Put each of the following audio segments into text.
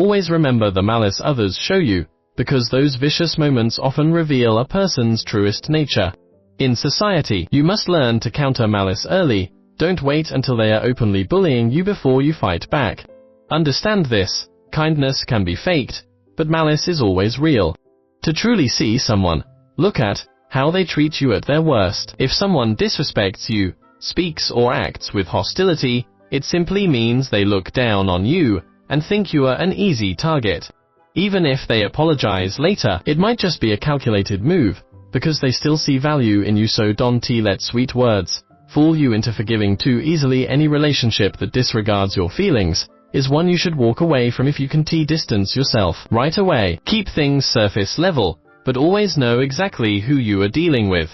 Always remember the malice others show you, because those vicious moments often reveal a person's truest nature. In society, you must learn to counter malice early. Don't wait until they are openly bullying you before you fight back. Understand this: kindness can be faked, but malice is always real. To truly see someone, look at how they treat you at their worst. If someone disrespects you, speaks or acts with hostility, it simply means they look down on you and think you are an easy target. Even if they apologize later, it might just be a calculated move, because they still see value in you. So don't let sweet words fool you into forgiving too easily. Any relationship that disregards your feelings is one you should walk away from. If you can distance yourself right away. Keep things surface level, but always know exactly who you are dealing with.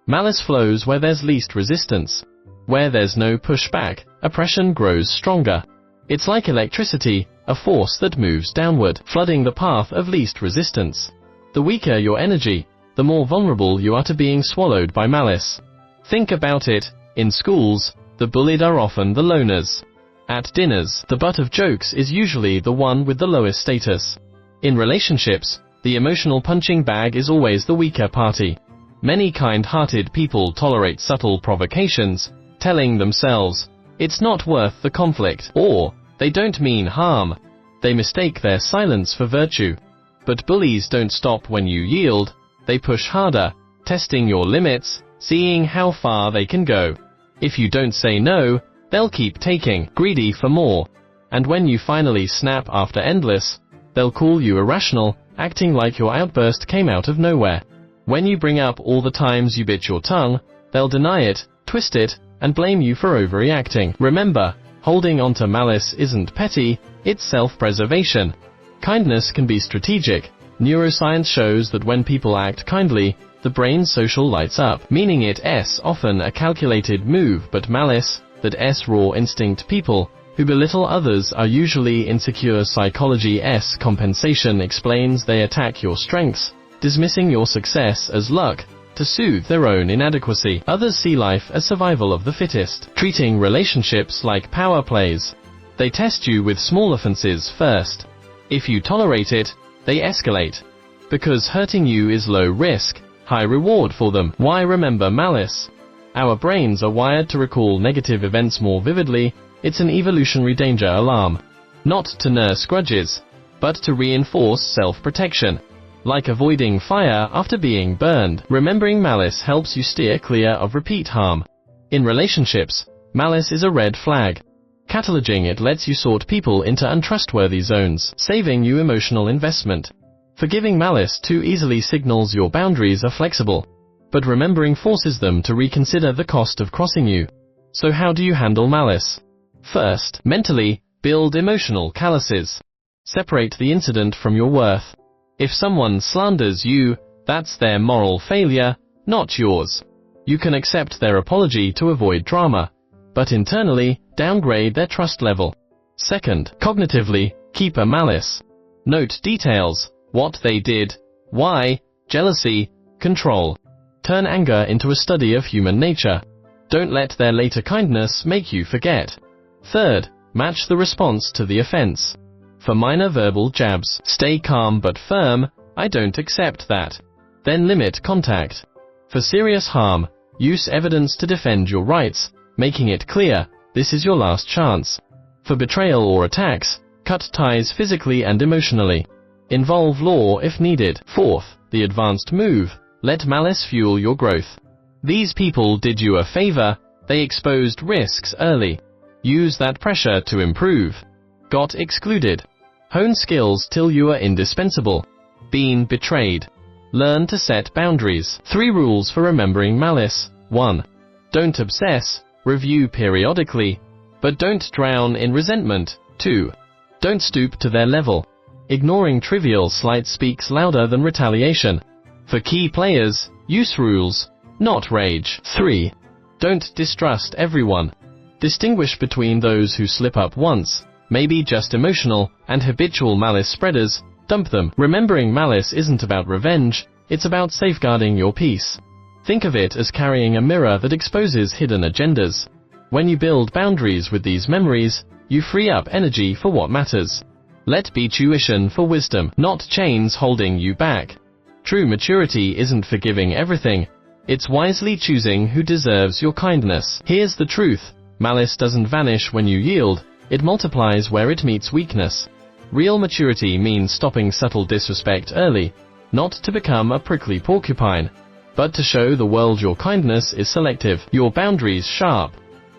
Malice flows where there's least resistance. Where there's no pushback, oppression grows stronger. It's like electricity, a force that moves downward, flooding the path of least resistance. The weaker your energy, the more vulnerable you are to being swallowed by malice. Think about it: in schools, the bullied are often the loners. At dinners, the butt of jokes is usually the one with the lowest status. In relationships, the emotional punching bag is always the weaker party. Many kind-hearted people tolerate subtle provocations, telling themselves, "It's not worth the conflict," or "They don't mean harm." They mistake their silence for virtue. But bullies don't stop when you yield. They push harder, testing your limits, seeing how far they can go. If you don't say no, they'll keep taking, greedy for more. And when you finally snap after endless, they'll call you irrational, acting like your outburst came out of nowhere. When you bring up all the times you bit your tongue, they'll deny it, twist it, and blame you for overreacting. Remember, holding on to malice isn't petty, it's self-preservation. Kindness can be strategic. Neuroscience shows that when people act kindly, the brain's social lights up, meaning it's often a calculated move. But malice, that's raw instinct. People who belittle others are usually insecure. Psychology's compensation explains they attack your strengths, dismissing your success as luck, to soothe their own inadequacy. Others see life as survival of the fittest, treating relationships like power plays. They test you with small offenses first. If you tolerate it, they escalate. Because hurting you is low risk, high reward for them. Why remember malice? Our brains are wired to recall negative events more vividly. It's an evolutionary danger alarm. Not to nurse grudges, but to reinforce self-protection. Like avoiding fire after being burned, remembering malice helps you steer clear of repeat harm. In relationships, malice is a red flag. Cataloging it lets you sort people into untrustworthy zones, saving you emotional investment. Forgiving malice too easily signals your boundaries are flexible, but remembering forces them to reconsider the cost of crossing you. So how do you handle malice? First, mentally, build emotional calluses. Separate the incident from your worth. If someone slanders you, that's their moral failure, not yours. You can accept their apology to avoid drama, but internally, downgrade their trust level. Second, cognitively, keep a malice. Note details: what they did, why, jealousy, control. Turn anger into a study of human nature. Don't let their later kindness make you forget. Third, match the response to the offense. For minor verbal jabs, stay calm but firm: "I don't accept that." Then limit contact. For serious harm, use evidence to defend your rights, making it clear, this is your last chance. For betrayal or attacks, cut ties physically and emotionally. Involve law if needed. Fourth, the advanced move: let malice fuel your growth. These people did you a favor, they exposed risks early. Use that pressure to improve. Got excluded. Hone skills till you are indispensable. Been betrayed. Learn to set boundaries. 3 rules for remembering malice. 1. Don't obsess, review periodically, but don't drown in resentment. 2. Don't stoop to their level. Ignoring trivial slights speaks louder than retaliation. For key players, use rules, not rage. 3. Don't distrust everyone. Distinguish between those who slip up once, maybe just emotional, and habitual malice spreaders. Dump them. Remembering malice isn't about revenge, it's about safeguarding your peace. Think of it as carrying a mirror that exposes hidden agendas. When you build boundaries with these memories, you free up energy for what matters. Let be tuition for wisdom, not chains holding you back. True maturity isn't forgiving everything. It's wisely choosing who deserves your kindness. Here's the truth. Malice doesn't vanish when you yield. It multiplies where it meets weakness. Real maturity means stopping subtle disrespect early, not to become a prickly porcupine, but to show the world your kindness is selective, your boundaries sharp.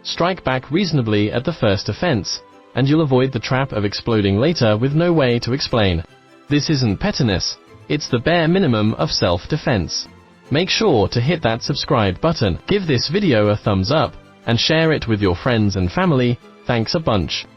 Strike back reasonably at the first offense, and you'll avoid the trap of exploding later with no way to explain. This isn't pettiness, it's the bare minimum of self-defense. Make sure to hit that subscribe button, give this video a thumbs up, and share it with your friends and family. Thanks a bunch.